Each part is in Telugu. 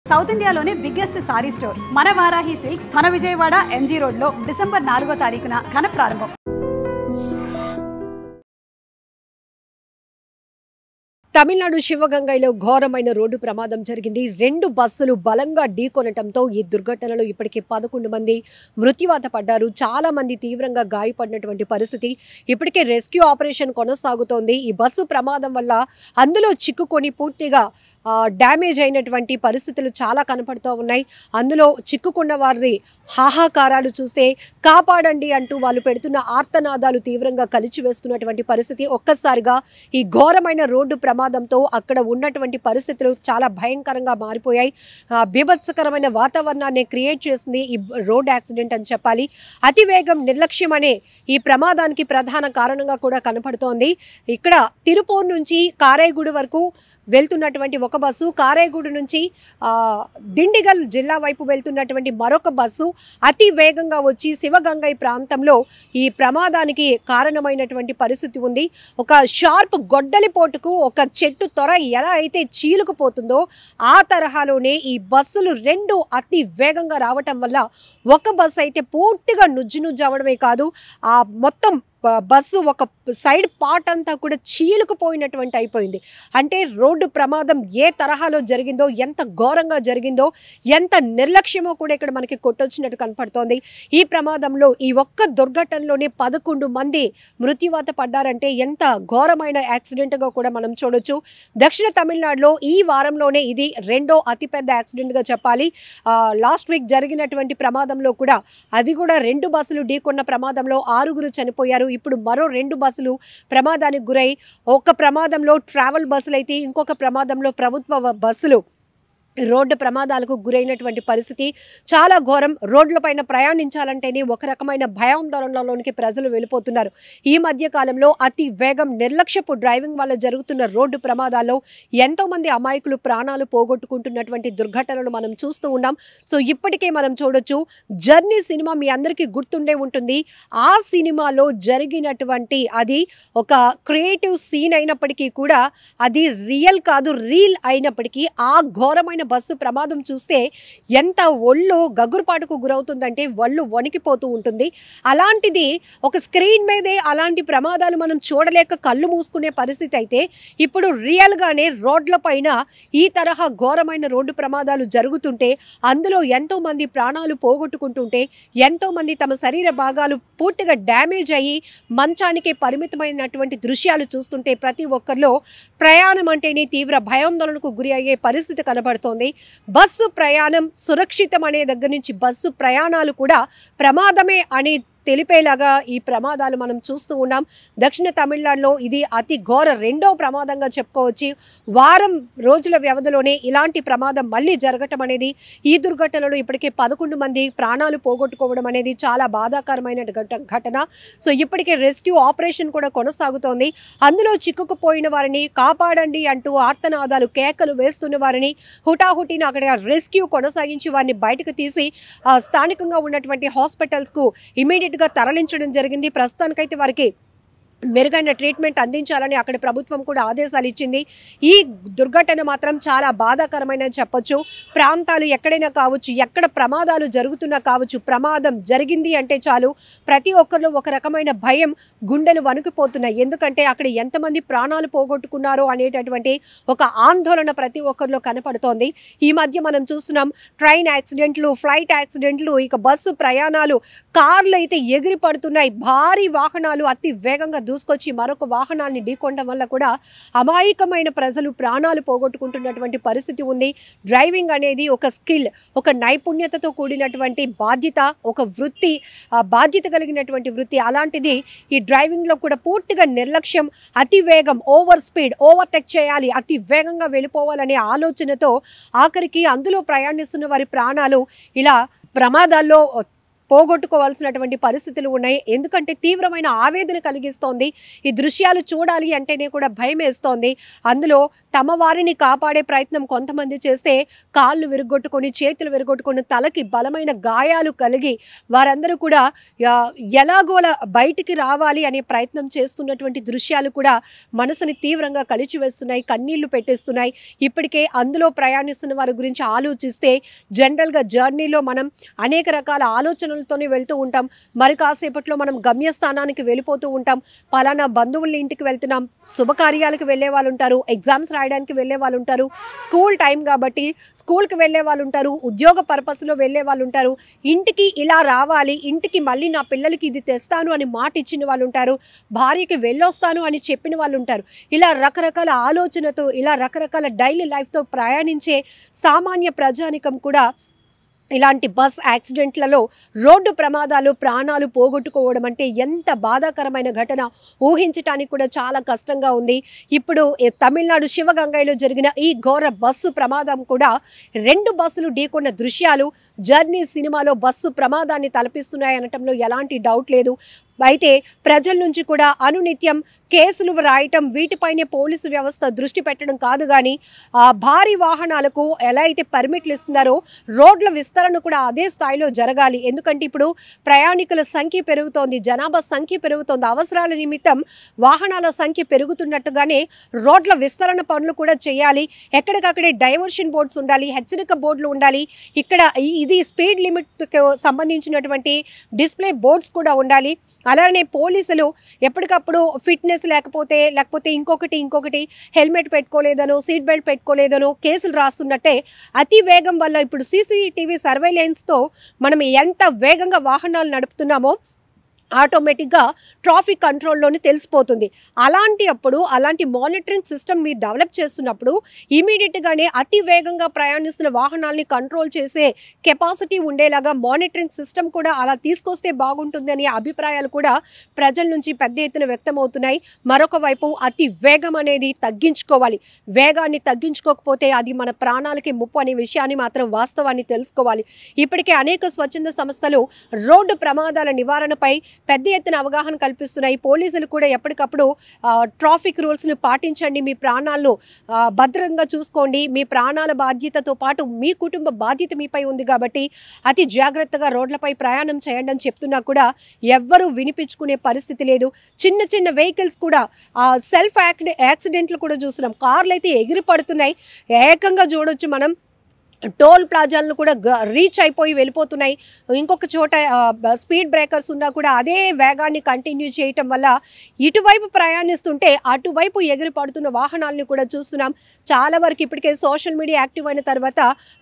సౌత్ ఇండియాలోనే బిగ్గెస్ట్ సారీ స్టోర్ మన వారాహి సిల్క్స్ మన విజయవాడ ఎంజీ రోడ్ లో డిసెంబర్ 4వ తారీఖున ఘన ప్రారంభం. తమిళనాడు శివగంగైలో ఘోరమైన రోడ్డు ప్రమాదం జరిగింది. 2 బస్సులు బలంగా ఢీకొనటంతో ఈ దుర్ఘటనలో ఇప్పటికే 11 మంది మృత్యువాత పడ్డారు. చాలా మంది తీవ్రంగా గాయపడినటువంటి పరిస్థితి. ఇప్పటికే రెస్క్యూ ఆపరేషన్ కొనసాగుతోంది. ఈ బస్సు ప్రమాదం వల్ల అందులో చిక్కుకొని పూర్తిగా డ్యామేజ్ అయినటువంటి పరిస్థితులు చాలా కనపడుతూ ఉన్నాయి. అందులో చిక్కుకున్న వారి హాహాకారాలు చూస్తే కాపాడండి అంటూ వాళ్ళు పెడుతున్న ఆర్తనాదాలు తీవ్రంగా కలిచివేస్తున్నటువంటి పరిస్థితి. ఒక్కసారిగా ఈ ఘోరమైన రోడ్డు ప్రమాదంతో అక్కడ ఉన్నటువంటి పరిస్థితులు చాలా భయంకరంగా మారిపోయాయి. బీభత్సకరమైన వాతావరణాన్ని క్రియేట్ చేసింది ఈ రోడ్ యాక్సిడెంట్ అని చెప్పాలి. అతివేగం నిర్లక్ష్యం అనే ఈ ప్రమాదానికి ప్రధాన కారణంగా కూడా కనపడుతోంది. ఇక్కడ తిరుపూర్ నుంచి కారైగూడు వరకు వెళ్తున్నటువంటి ఒక బస్సు, కారైగూడు నుంచి దిండిగల్ జిల్లా వైపు వెళ్తున్నటువంటి మరొక బస్సు అతి వేగంగా వచ్చి శివగంగై ప్రాంతంలో ఈ ప్రమాదానికి కారణమైనటువంటి పరిస్థితి ఉంది. ఒక షార్ప్ గొడ్డలిపోటుకు ఒక చెట్టు త్వర ఎలా అయితే చీలుకుపోతుందో ఆ తరహాలోనే ఈ బస్సులు 2 అతి వేగంగా రావటం వల్ల ఒక బస్సు అయితే పూర్తిగా నుజ్జు అవ్వడమే కాదు, ఆ మొత్తం బస్సు ఒక సైడ్ పార్ట్ అంతా కూడా చీలుకుపోయినటువంటి అయిపోయింది. అంటే రోడ్డు ప్రమాదం ఏ తరహాలో జరిగిందో, ఎంత ఘోరంగా జరిగిందో, ఎంత నిర్లక్ష్యమో కూడా ఇక్కడ మనకి కొట్టొచ్చినట్టు కనపడుతోంది. ఈ ప్రమాదంలో ఈ ఒక్క దుర్ఘటనలోనే 11 మంది మృత్యువాత పడ్డారంటే ఎంత ఘోరమైన యాక్సిడెంట్గా కూడా మనం చూడొచ్చు. దక్షిణ తమిళనాడులో ఈ వారంలోనే ఇది 2వ అతిపెద్ద యాక్సిడెంట్గా చెప్పాలి. లాస్ట్ వీక్ జరిగినటువంటి ప్రమాదంలో కూడా అది కూడా 2 బస్సులు ఢీకొన్న ప్రమాదంలో 6 చనిపోయారు. ఇప్పుడు మరో 2 బస్సులు ప్రమాదానికి గురై, ఒక ప్రమాదంలో ట్రావెల్ బస్సులు అయితే ఇంకొక ప్రమాదంలో ప్రభుత్వ బస్సులు రోడ్డు ప్రమాదాలకు గురైనటువంటి పరిస్థితి చాలా ఘోరం. రోడ్లపైన ప్రయాణించాలంటేనే ఒక రకమైన భయాందోళనలోనికి ప్రజలు వెళ్ళిపోతున్నారు. ఈ మధ్య కాలంలో అతి వేగం నిర్లక్ష్యపు డ్రైవింగ్ వల్ల జరుగుతున్న రోడ్డు ప్రమాదాల్లో ఎంతోమంది అమాయకులు ప్రాణాలు పోగొట్టుకుంటున్నటువంటి దుర్ఘటనలు మనం చూస్తూ ఉన్నాం. సో ఇప్పటికే మనం చూడొచ్చు, జర్నీ సినిమా మీ అందరికీ గుర్తుండే ఉంటుంది. ఆ సినిమాలో జరిగినటువంటి అది ఒక క్రియేటివ్ సీన్ అయినప్పటికీ కూడా అది రియల్ కాదు, రీల్ అయినప్పటికీ ఆ ఘోరమైన బస్సు ప్రమాదం చూస్తే ఎంత ఒళ్ళు గగురుపాటుకు గురవుతుందంటే ఒళ్ళు వణికిపోతూ ఉంటుంది. అలాంటిది ఒక స్క్రీన్ మీదే అలాంటి ప్రమాదాలు మనం చూడలేక కళ్ళు మూసుకునే పరిస్థితి అయితే, ఇప్పుడు రియల్గానే రోడ్లపైన ఈ తరహా ఘోరమైన రోడ్డు ప్రమాదాలు జరుగుతుంటే అందులో ఎంతోమంది ప్రాణాలు పోగొట్టుకుంటుంటే, ఎంతోమంది తమ శరీర భాగాలు పూర్తిగా డ్యామేజ్ అయ్యి మంచానికే పరిమితమైనటువంటి దృశ్యాలు చూస్తుంటే ప్రతి ఒక్కరిలో ప్రయాణం అంటేనే తీవ్ర భయాందోళనకు గురి అయ్యే పరిస్థితి కనబడుతుంది. బస్సు ప్రయాణం సురక్షితం అనే దగ్గర నుంచి బస్సు ప్రయాణాలు కూడా ప్రమాదమే అని తెలిపేలాగా ఈ ప్రమాదాలు మనం చూస్తూ ఉన్నాం. దక్షిణ తమిళనాడులో ఇది అతి ఘోర 2వ ప్రమాదంగా చెప్పుకోవచ్చు. వారం రోజుల వ్యవధిలోనే ఇలాంటి ప్రమాదం మళ్ళీ జరగటం అనేది, ఈ దుర్ఘటనలో ఇప్పటికే 11 మంది ప్రాణాలు పోగొట్టుకోవడం అనేది చాలా బాధాకరమైన ఘటన. సో ఇప్పటికే రెస్క్యూ ఆపరేషన్ కూడా కొనసాగుతోంది. అందులో చిక్కుకుపోయిన వారిని కాపాడండి అంటూ ఆర్తనాదాలు కేకలు వేస్తున్న వారిని హుటాహుటిన అక్కడ రెస్క్యూ కొనసాగించి వారిని బయటకు తీసి స్థానికంగా ఉన్నటువంటి హాస్పిటల్స్కు ఇమీడియట్గా తరలించడం జరిగింది. ప్రస్తుతానికైతే వారికి మెరుగైన ట్రీట్మెంట్ అందించాలని అక్కడ ప్రభుత్వం కూడా ఆదేశాలు ఇచ్చింది. ఈ దుర్ఘటన మాత్రం చాలా బాధాకరమైన చెప్పొచ్చు. ప్రాంతాలు ఎక్కడైనా కావచ్చు, ఎక్కడ ప్రమాదాలు జరుగుతున్నా కావచ్చు, ప్రమాదం జరిగింది అంటే చాలు ప్రతి ఒక్కరిలో ఒక రకమైన భయం, గుండెలు వణుకుపోతున్నాయి. ఎందుకంటే అక్కడ ఎంతమంది ప్రాణాలు పోగొట్టుకున్నారో అనేటటువంటి ఒక ఆందోళన ప్రతి ఒక్కరిలో కనపడుతోంది. ఈ మధ్య మనం చూస్తున్నాం ట్రైన్ యాక్సిడెంట్లు, ఫ్లైట్ యాక్సిడెంట్లు, ఇక బస్సు ప్రయాణాలు, కార్లు అయితే ఎగిరి పడుతున్నాయి. భారీ వాహనాలు అతి వేగంగా దూసుకొచ్చి మరొక వాహనాన్ని ఢీకొనడం వల్ల కూడా అమాయకమైన ప్రజలు ప్రాణాలు పోగొట్టుకుంటున్నటువంటి పరిస్థితి ఉంది. డ్రైవింగ్ అనేది ఒక స్కిల్, ఒక నైపుణ్యతతో కూడినటువంటి బాధ్యత, ఒక వృత్తి, బాధ్యత కలిగినటువంటి వృత్తి. అలాంటిది ఈ డ్రైవింగ్లో కూడా పూర్తిగా నిర్లక్ష్యం, అతి వేగం, ఓవర్ స్పీడ్, ఓవర్టేక్ చేయాలి, అతి వేగంగా వెళ్ళిపోవాలనే ఆలోచనతో ఆఖరికి అందులో ప్రయాణిస్తున్న వారి ప్రాణాలు ఇలా ప్రమాదాల్లో పోగొట్టుకోవాల్సినటువంటి పరిస్థితులు ఉన్నాయి. ఎందుకంటే తీవ్రమైన ఆవేదన కలిగిస్తోంది. ఈ దృశ్యాలు చూడాలి అంటేనే కూడా భయం వేస్తోంది. అందులో తమ వారిని కాపాడే ప్రయత్నం కొంతమంది చేస్తే కాళ్ళు విరగొట్టుకొని, చేతులు విరగొట్టుకొని, తలకి బలమైన గాయాలు కలిగి వారందరూ కూడా ఎలాగోలా బయటికి రావాలి అనే ప్రయత్నం చేస్తున్నటువంటి దృశ్యాలు కూడా మనసుని తీవ్రంగా కలిచివేస్తున్నాయి, కన్నీళ్లు పెట్టేస్తున్నాయి. ఇప్పటికే అందులో ప్రయాణిస్తున్న వారి గురించి ఆలోచిస్తే జనరల్గా జర్నీలో మనం అనేక రకాల ఆలోచనలతోనే వెళ్తూ ఉంటాం. మరి కాసేపట్లో మనం గమ్యస్థానానికి వెళ్ళిపోతూ ఉంటాం. పలానా బంధువుల ఇంటికి వెళ్తున్నాం, శుభకార్యాలకు వెళ్ళే వాళ్ళు ఉంటారు, ఎగ్జామ్స్ రాయడానికి వెళ్ళే వాళ్ళు ఉంటారు, స్కూల్ టైం కాబట్టి స్కూల్కి వెళ్ళే వాళ్ళు ఉంటారు, ఉద్యోగ పర్పస్లో వెళ్ళే వాళ్ళు ఉంటారు, ఇంటికి ఇలా రావాలి, ఇంటికి మళ్ళీ నా పిల్లలకి ఇది తెస్తాను అని మాట ఇచ్చిన వాళ్ళు ఉంటారు, భార్యకి వెళ్ళొస్తాను అని చెప్పిన వాళ్ళు ఉంటారు. ఇలా రకరకాల ఆలోచనతో, ఇలా రకరకాల డైలీ లైఫ్తో ప్రయాణించే సామాన్య ప్రజానికం కూడా ఇలాంటి బస్ యాక్సిడెంట్లలో, రోడ్డు ప్రమాదాలు, ప్రాణాలు పోగొట్టుకోవడం అంటే ఎంత బాధాకరమైన ఘటన ఊహించటానికి కూడా చాలా కష్టంగా ఉంది. ఇప్పుడు తమిళనాడు శివగంగైలో జరిగిన ఈ ఘోర బస్సు ప్రమాదం కూడా 2 బస్సులు ఢీకొన్న దృశ్యాలు జర్నీ సినిమాలో బస్సు ప్రమాదాన్ని తలపిస్తున్నాయనటంలో ఎలాంటి డౌట్ లేదు. అయితే ప్రజల నుంచి కూడా అనునిత్యం కేసులు రాయటం, వీటిపైనే పోలీసు వ్యవస్థ దృష్టి పెట్టడం కాదు కానీ భారీ వాహనాలకు ఎలా అయితే పర్మిట్లు ఇస్తున్నారో రోడ్ల విస్తరణ కూడా అదే స్థాయిలో జరగాలి. ఎందుకంటే ఇప్పుడు ప్రయాణికుల సంఖ్య పెరుగుతోంది, జనాభా సంఖ్య పెరుగుతోంది, అవసరాల నిమిత్తం వాహనాల సంఖ్య పెరుగుతున్నట్టుగానే రోడ్ల విస్తరణ పనులు కూడా చేయాలి. ఎక్కడికక్కడే డైవర్షన్ బోర్డ్స్ ఉండాలి, హెచ్చరిక బోర్డులు ఉండాలి. ఇక్కడ ఇది స్పీడ్ లిమిట్కు సంబంధించినటువంటి డిస్ప్లే బోర్డ్స్ కూడా ఉండాలి. అలానే పోలీసులు ఎప్పటికప్పుడు ఫిట్నెస్ లేకపోతే ఇంకొకటి హెల్మెట్ పెట్టుకోలేదనో, సీట్ బెల్ట్ పెట్టుకోలేదనో కేసులు రాస్తున్నట్టే అతి వేగం వల్ల ఇప్పుడు CCTV సర్వేలెన్స్తో మనం ఎంత వేగంగా వాహనాలు నడుపుతున్నామో ఆటోమేటిక్గా ట్రాఫిక్ కంట్రోల్లోనే తెలిసిపోతుంది. అలాంటి మానిటరింగ్ సిస్టమ్ మీరు డెవలప్ చేస్తున్నప్పుడు ఇమీడియట్గానే అతి వేగంగా ప్రయాణిస్తున్న వాహనాల్ని కంట్రోల్ చేసే కెపాసిటీ ఉండేలాగా మానిటరింగ్ సిస్టమ్ కూడా అలా తీసుకొస్తే బాగుంటుంది అనే అభిప్రాయాలు కూడా ప్రజల నుంచి పెద్ద ఎత్తున వ్యక్తమవుతున్నాయి. మరొక వైపు అతి వేగం అనేది తగ్గించుకోవాలి. వేగాన్ని తగ్గించుకోకపోతే అది మన ప్రాణాలకి ముప్పు అనే విషయాన్ని మాత్రం వాస్తవాన్ని తెలుసుకోవాలి. ఇప్పటికే అనేక స్వచ్ఛంద సంస్థలు రోడ్డు ప్రమాదాల నివారణపై పెద్ద ఎత్తున అవగాహన కల్పిస్తున్నాయి. పోలీసులు కూడా ఎప్పటికప్పుడు ట్రాఫిక్ రూల్స్ని పాటించండి, మీ ప్రాణాలను భద్రంగా చూసుకోండి, మీ ప్రాణాల బాధ్యతతో పాటు మీ కుటుంబ బాధ్యత మీపై ఉంది కాబట్టి అతి జాగ్రత్తగా రోడ్లపై ప్రయాణం చేయండి అని చెప్తున్నా కూడా ఎవ్వరూ వినిపించుకునే పరిస్థితి లేదు. చిన్న వెహికల్స్ కూడా సెల్ఫ్ యాక్సిడెంట్లు కూడా చూస్తున్నాం. కార్లు అయితే ఎగిరి పడుతున్నాయి. ఏకంగా చూడొచ్చు మనం టోల్ ప్లాజాలను కూడా రీచ్ అయిపోయి వెళ్ళిపోతున్నాయి. ఇంకొక చోట స్పీడ్ బ్రేకర్స్ ఉన్నా కూడా అదే వేగాన్ని కంటిన్యూ చేయటం వల్ల ఇటువైపు ప్రయాణిస్తుంటే అటువైపు ఎగిరి పడుతున్న వాహనాలను కూడా చూస్తున్నాం. చాలా వరకు ఇప్పటికే సోషల్ మీడియా యాక్టివ్ అయిన తర్వాత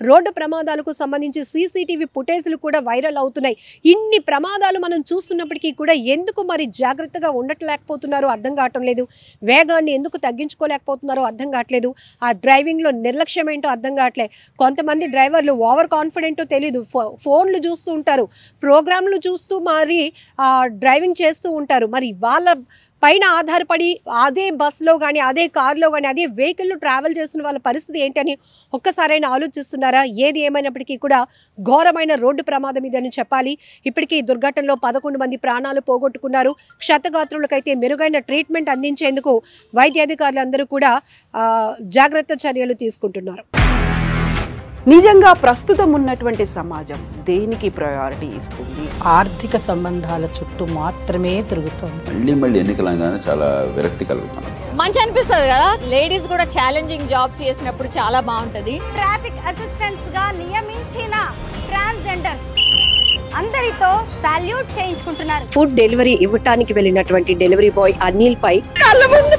రోడ్డు ప్రమాదాలకు సంబంధించి CCTV ఫుటేజ్లు కూడా వైరల్ అవుతున్నాయి. ఇన్ని ప్రమాదాలు మనం చూస్తున్నప్పటికీ కూడా ఎందుకు మరి జాగ్రత్తగా ఉండట్లేకపోతున్నారో అర్థం కావటం లేదు. వేగాన్ని ఎందుకు తగ్గించుకోలేకపోతున్నారో అర్థం కావట్లేదు. ఆ డ్రైవింగ్లో నిర్లక్ష్యం ఏంటో అర్థం కావట్లేదు. కొంతమంది డ్రైవర్లు ఓవర్ కాన్ఫిడెంటో తెలీదు, ఫోన్లు చూస్తూ ఉంటారు, ప్రోగ్రాంలు చూస్తూ మరి డ్రైవింగ్ చేస్తూ ఉంటారు. మరి వాళ్ళ పైన ఆధారపడి అదే బస్సులో కానీ, అదే కారులో కానీ, అదే వెహికల్లో ట్రావెల్ చేస్తున్న వాళ్ళ పరిస్థితి ఏంటని ఒక్కసారైనా ఆలోచిస్తున్నారా? ఏది ఏమైనప్పటికీ కూడా ఘోరమైన రోడ్డు ప్రమాదం ఇదని చెప్పాలి. ఇప్పటికీ దుర్ఘటనలో 11 మంది ప్రాణాలు పోగొట్టుకున్నారు. క్షతగాత్రులకైతే మెరుగైన ట్రీట్మెంట్ అందించేందుకు వైద్యాధికారులందరూ కూడా జాగ్రత్త చర్యలు తీసుకుంటున్నారు. నిజంగా ప్రస్తుతం ఉన్నటువంటి సమాజం దేనికి ప్రయారిటీ ఇస్తుంది? ఆర్థిక సంబంధాల చుట్టూ మాత్రమే తిరుగుతుంది. మళ్ళీ ఎన్నికలంగానే చాలా విరక్తి కలుగుతుంది. మంచి అనిపిస్తుంది కదా, లేడీస్ కూడా ఛాలెంజింగ్ జాబ్స్ చేసినప్పుడు చాలా బాగుంటది. ట్రాఫిక్ అసిస్టెంట్స్ గా నియమించిన ట్రాన్స్జెండర్స్ అందరితో సాల్యూట్ చేయించుకుంటున్నారు. ఫుడ్ డెలివరీ ఇవ్వటానికి వెళ్ళినటువంటి డెలివరీ బాయ్ అనిల్ పై కళ్ళ ముందు